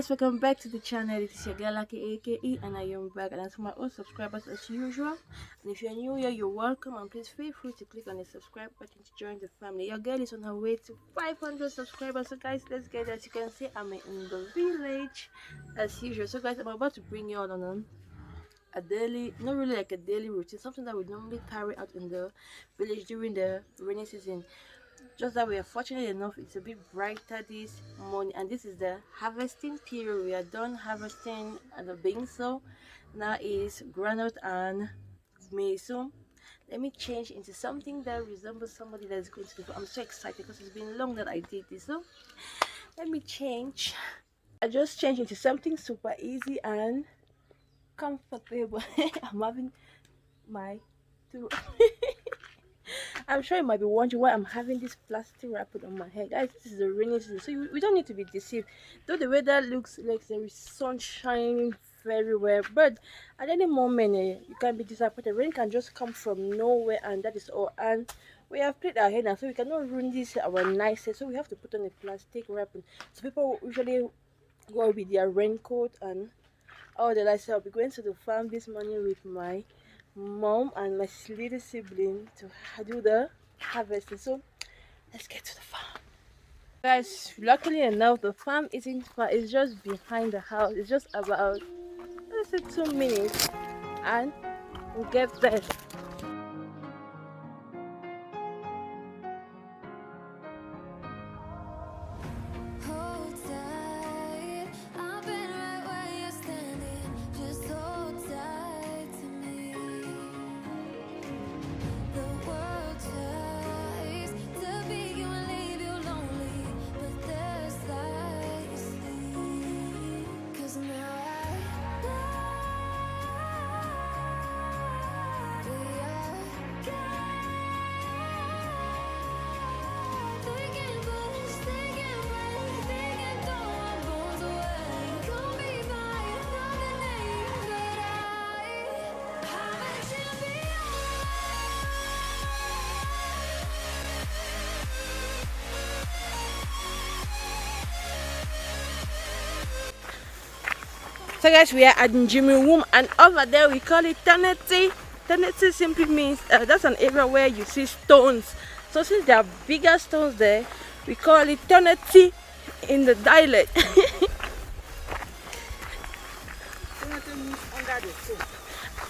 guys, welcome back to the channel. It is your girl Lucky aka and I am back, and as for my old subscribers as usual, and if you're new here, you're welcome, and please feel free to click on the subscribe button to join the family. Your girl is on her way to 500 subscribers, so guys, let's get it. As you can see, I'm in the village as usual. So guys, I'm about to bring you all on a daily, not really like a daily routine, something that we normally carry out in the village during the rainy season. Just that we are fortunate enough, it's a bit brighter this morning, and this is the harvesting period. We are done harvesting and the beans, so now is granite and maize. So let me change into something that resembles somebody that is going to do. I'm so excited because it's been long that I did this. So let me change. I just changed into something super easy and comfortable. I'm having my two. I'm sure you might be wondering why I'm having this plastic wrapper on my head. Guys, this is a rainy season, so we don't need to be deceived. Though the weather looks like there is sun shining very well, but at any moment, you can be disappointed. Rain can just come from nowhere, and that is all. And we have played our head now, so we cannot ruin this our nice head. So we have to put on a plastic wrapper. So people usually go with their raincoat and all the lights. I'll be going to the farm this morning with my mom and my little sibling to do the harvesting. So let's get to the farm, guys. Luckily enough, the farm isn't far. It's just behind the house. It's just about, let's say, 2 minutes and we'll get there. Hold tight, I've been right where you're standing. Just hold tight to me. The world tries to be you and leave you lonely, but there's light you see. 'Cause now I know we are they can push, they can break, they can throw our bones away. Call me by another name, but I'm a champion. So guys, we are at Jimmy Room, and over there we call it Ternity. Ternity simply means that's an area where you see stones. So since there are bigger stones there, we call it Ternity in the dialect.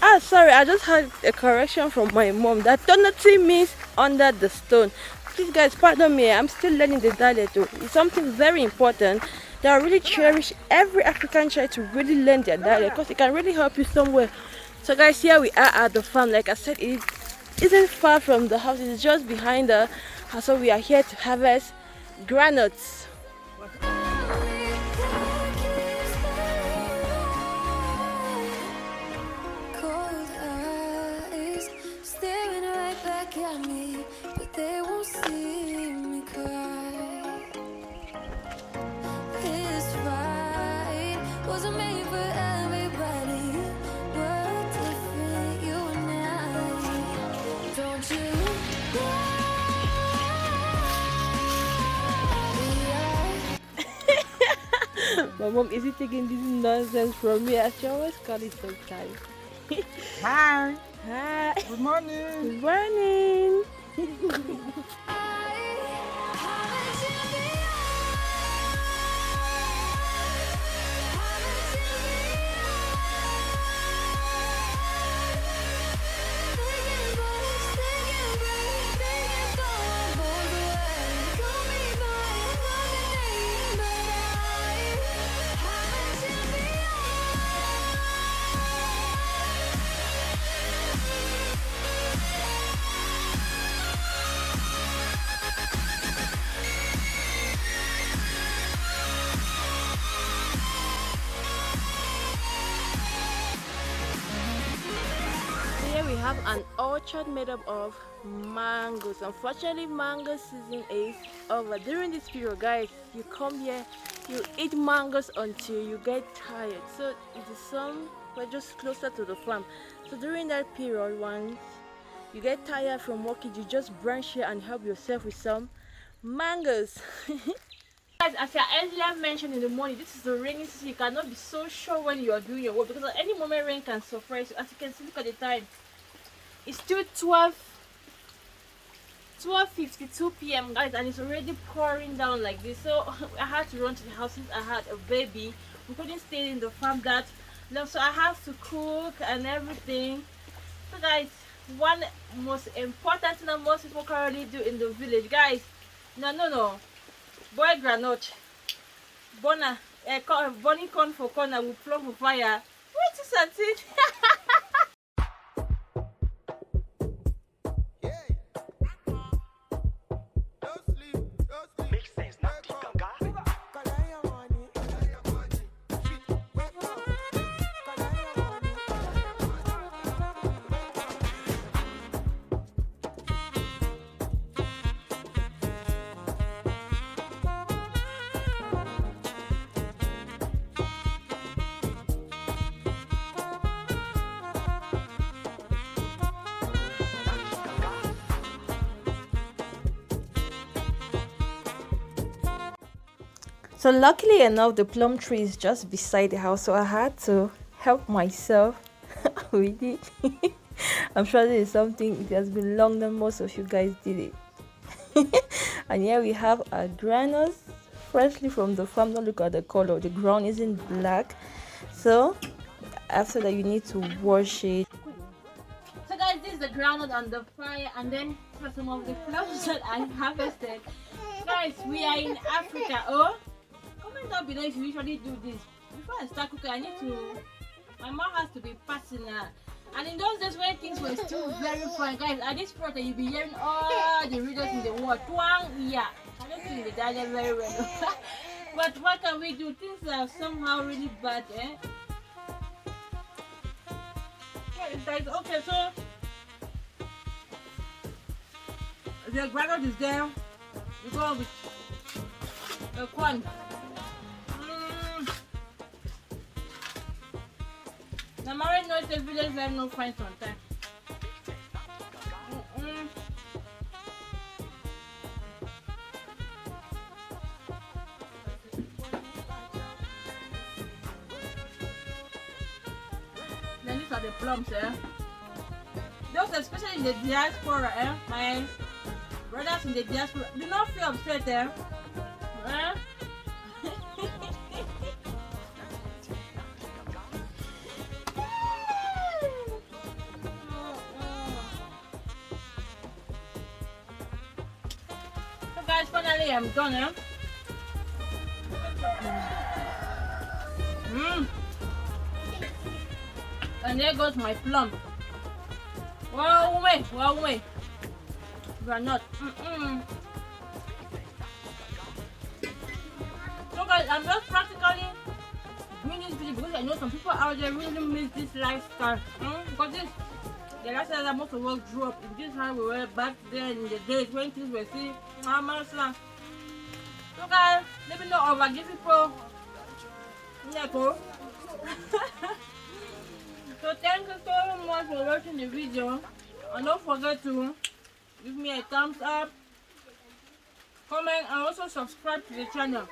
Ah, sorry, I just had a correction from my mom that Ternity means under the stone. Please guys, pardon me, I'm still learning the dialect too. It's something very important that I really cherish every African child to really learn their dialect, because it can really help you somewhere. So guys, here we are at the farm. Like I said, it isn't far from the house. It's just behind the house. So we are here to harvest granules. Cold eyes staring right back at me, but they won't see me cry. This fight wasn't made for everybody. We're different, you and I. Don't you know? My mom isn't taking this nonsense from me, as she always call it sometimes. Hi, Hi. good morning. Good morning. Here we have an orchard made up of mangoes. Unfortunately, mango season is over. During this period, guys, you come here, you eat mangoes until you get tired. So it is we're just closer to the farm. So during that period, once you get tired from working, you just branch here and help yourself with some mangoes. Guys, as I earlier mentioned in the morning, this is the rainy season. You cannot be so sure when you are doing your work because at any moment rain can surprise you. As you can see, look at the time. It's still 12:52 p.m. guys, and it's already pouring down like this. So I had to run to the house since I had a baby. We couldn't stay in the farm that long, so I have to cook and everything. So guys, one most important thing that most people currently do in the village, guys, no boil granite, burning corn for corner with plum for fire. What is that thing? So luckily enough, the plum tree is just beside the house, so I had to help myself with it. I'm sure this is something, it has been long that most of you guys did it. And here we have our granules freshly from the farm. Don't look at the color, the ground isn't black. So after that you need to wash it. So guys, this is the groundnut on the fire, and then for some of the plums that I harvested. Guys, we are in Africa. Oh, comment down below if you usually do this. Before I start cooking, I need to, my mom has to be passing her. And in those days when things were still very fun, guys, at this point you'll be hearing all the readers in the world. Twang, yeah. I don't think they died very well. But what can we do? Things are somehow really bad, eh? Okay, so the granite is there. We go with the corn. The married knows the village have no friends on time. Then these are the plums, eh? Those especially in the diaspora, eh? My brothers in the diaspora, do not feel upset, eh? Eh? So guys, finally I'm done, eh? And there goes my plum. Wow, wait. You are not. So guys, I'm just practically doing this video because I know some people out there really miss this lifestyle. Because this, the lifestyle that most of us grew up in. This is how we were back then in the days when things were still normal. So guys, let me know over give people. Yeah, go. So thank you so much for watching the video, and don't forget to give me a thumbs up, comment, and also subscribe to the channel.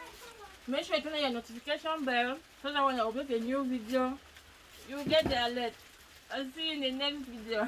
Make sure you turn on your notification bell so that when I upload a new video, you get the alert. I'll see you in the next video.